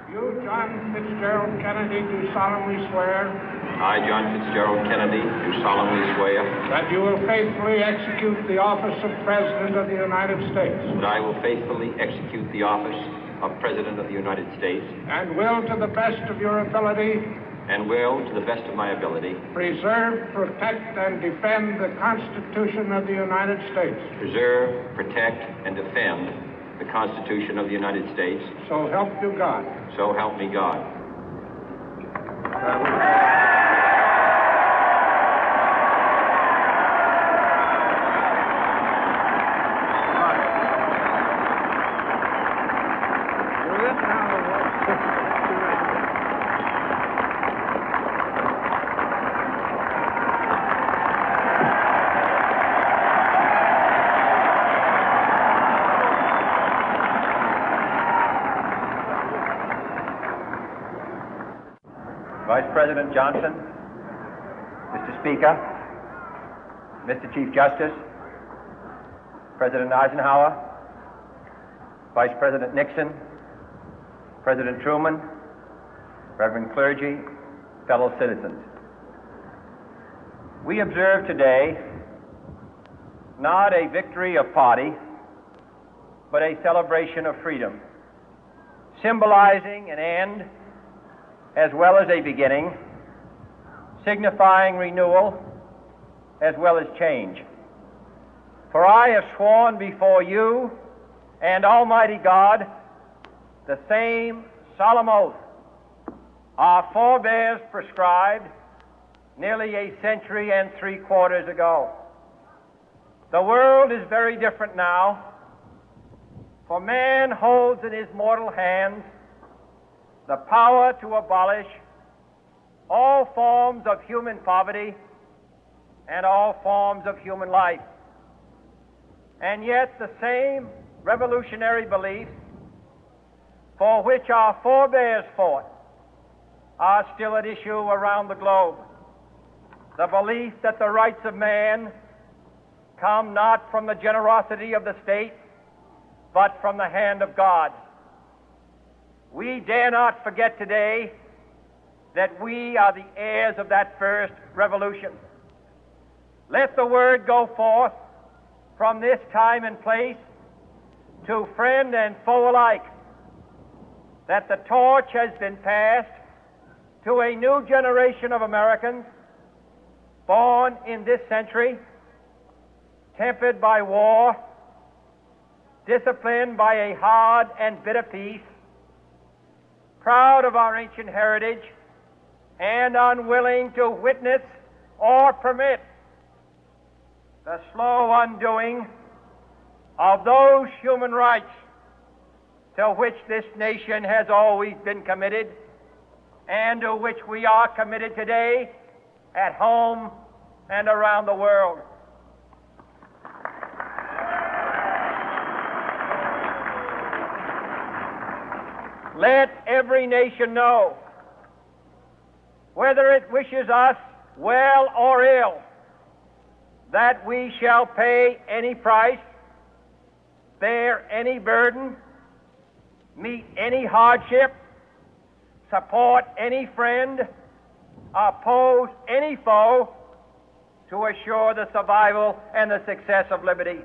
You, John Fitzgerald Kennedy, do solemnly swear. I, John Fitzgerald Kennedy, do solemnly swear. That you will faithfully execute the office of President of the United States. That I will faithfully execute the office of President of the United States. And will, to the best of your ability. And will, to the best of my ability. Preserve, protect, and defend the Constitution of the United States. Preserve, protect, and defend the Constitution of the United States. So help you God. So help me God. Vice President Johnson, Mr. Speaker, Mr. Chief Justice, President Eisenhower, Vice President Nixon, President Truman, Reverend clergy, fellow citizens. We observe today not a victory of party, but a celebration of freedom, symbolizing an end as well as a beginning, signifying renewal as well as change. For I have sworn before you and Almighty God the same solemn oath our forebears prescribed nearly a century and 3/4 ago. The world is very different now, for man holds in his mortal hands the power to abolish all forms of human poverty and all forms of human life. And yet the same revolutionary beliefs for which our forebears fought are still at issue around the globe. The belief that the rights of man come not from the generosity of the state, but from the hand of God. We dare not forget today that we are the heirs of that first revolution. Let the word go forth from this time and place to friend and foe alike that the torch has been passed to a new generation of Americans born in this century, tempered by war, disciplined by a hard and bitter peace, proud of our ancient heritage, and unwilling to witness or permit the slow undoing of those human rights to which this nation has always been committed and to which we are committed today at home and around the world. Let every nation know, whether it wishes us well or ill, that we shall pay any price, bear any burden, meet any hardship, support any friend, oppose any foe to assure the survival and the success of liberty.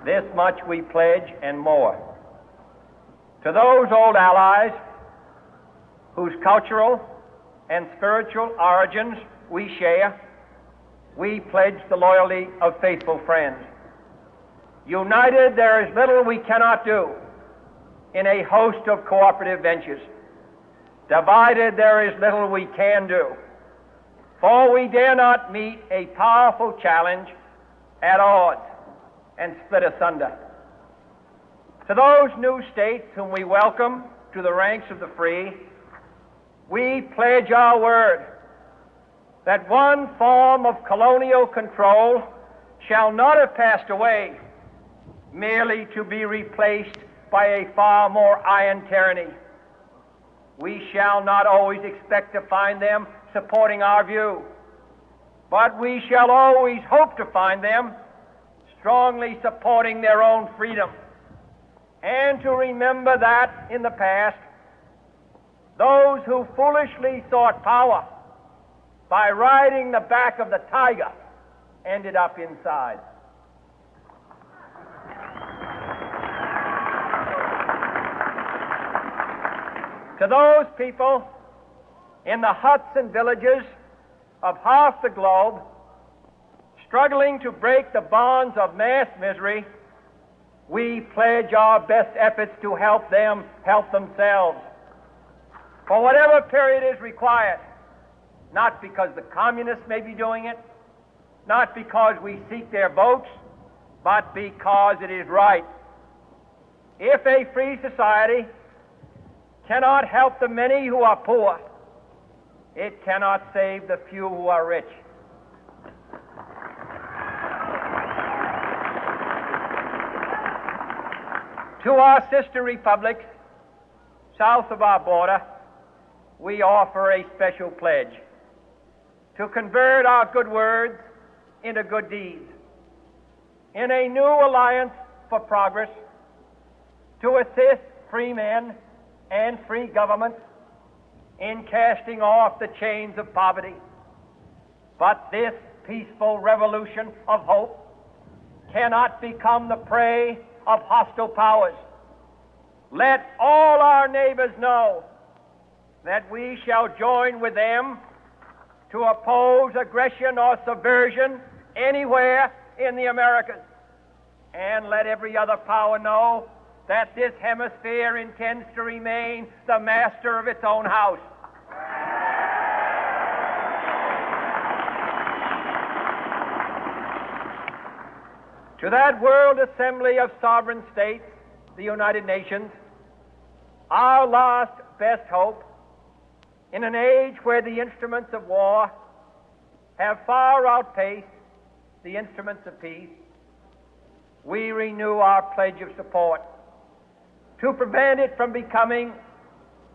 This much we pledge and more. To those old allies whose cultural and spiritual origins we share, we pledge the loyalty of faithful friends. United, there is little we cannot do in a host of cooperative ventures. Divided, there is little we can do, for we dare not meet a powerful challenge at odds and split asunder. To those new states whom we welcome to the ranks of the free, we pledge our word that one form of colonial control shall not have passed away, merely to be replaced by a far more iron tyranny. We shall not always expect to find them supporting our view, but we shall always hope to find them strongly supporting their own freedom, and to remember that in the past, those who foolishly sought power by riding the back of the tiger ended up inside. To those people in the huts and villages of half the globe struggling to break the bonds of mass misery, we pledge our best efforts to help them help themselves for whatever period is required, not because the communists may be doing it, not because we seek their votes, but because it is right. If a free society cannot help the many who are poor, it cannot save the few who are rich. To our sister republics south of our border, we offer a special pledge to convert our good words into good deeds, in a new alliance for progress, to assist free men and free governments in casting off the chains of poverty. But this peaceful revolution of hope cannot become the prey of hostile powers. Let all our neighbors know that we shall join with them to oppose aggression or subversion anywhere in the Americas. And let every other power know that this hemisphere intends to remain the master of its own house. To that World Assembly of Sovereign States, the United Nations, our last best hope, in an age where the instruments of war have far outpaced the instruments of peace, we renew our pledge of support to prevent it from becoming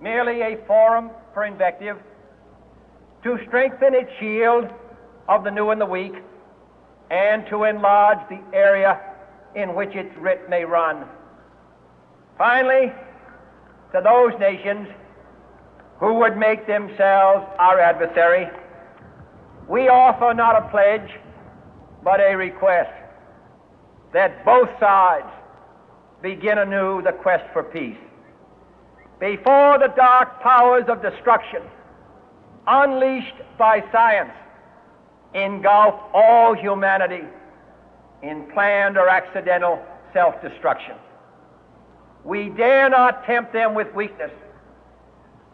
merely a forum for invective, to strengthen its shield of the new and the weak, and to enlarge the area in which its writ may run. Finally, to those nations who would make themselves our adversary, we offer not a pledge, but a request that both sides begin anew the quest for peace. Before the dark powers of destruction, unleashed by science, engulf all humanity in planned or accidental self-destruction, we dare not tempt them with weakness,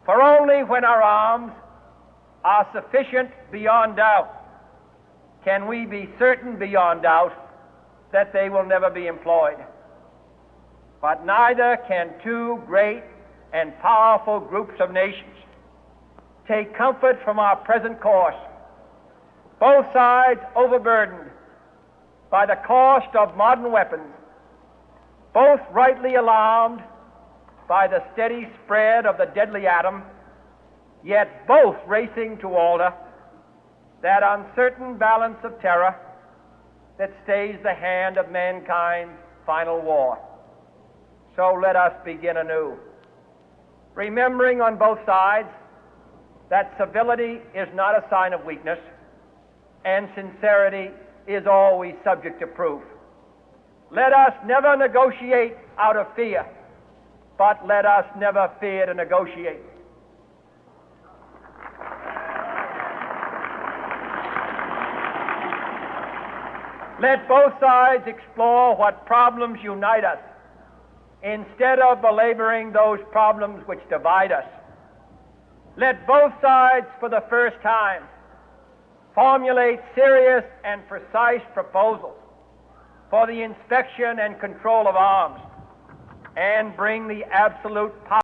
for only when our arms are sufficient beyond doubt can we be certain beyond doubt that they will never be employed. But neither can two great and powerful groups of nations take comfort from our present course, both sides overburdened by the cost of modern weapons, both rightly alarmed by the steady spread of the deadly atom, yet both racing to alter that uncertain balance of terror that stays the hand of mankind's final war. So let us begin anew, remembering on both sides that civility is not a sign of weakness, and sincerity is always subject to proof. Let us never negotiate out of fear, but let us never fear to negotiate. Let both sides explore what problems unite us, instead of belaboring those problems which divide us. Let both sides, for the first time, formulate serious and precise proposals for the inspection and control of arms, and bring the absolute power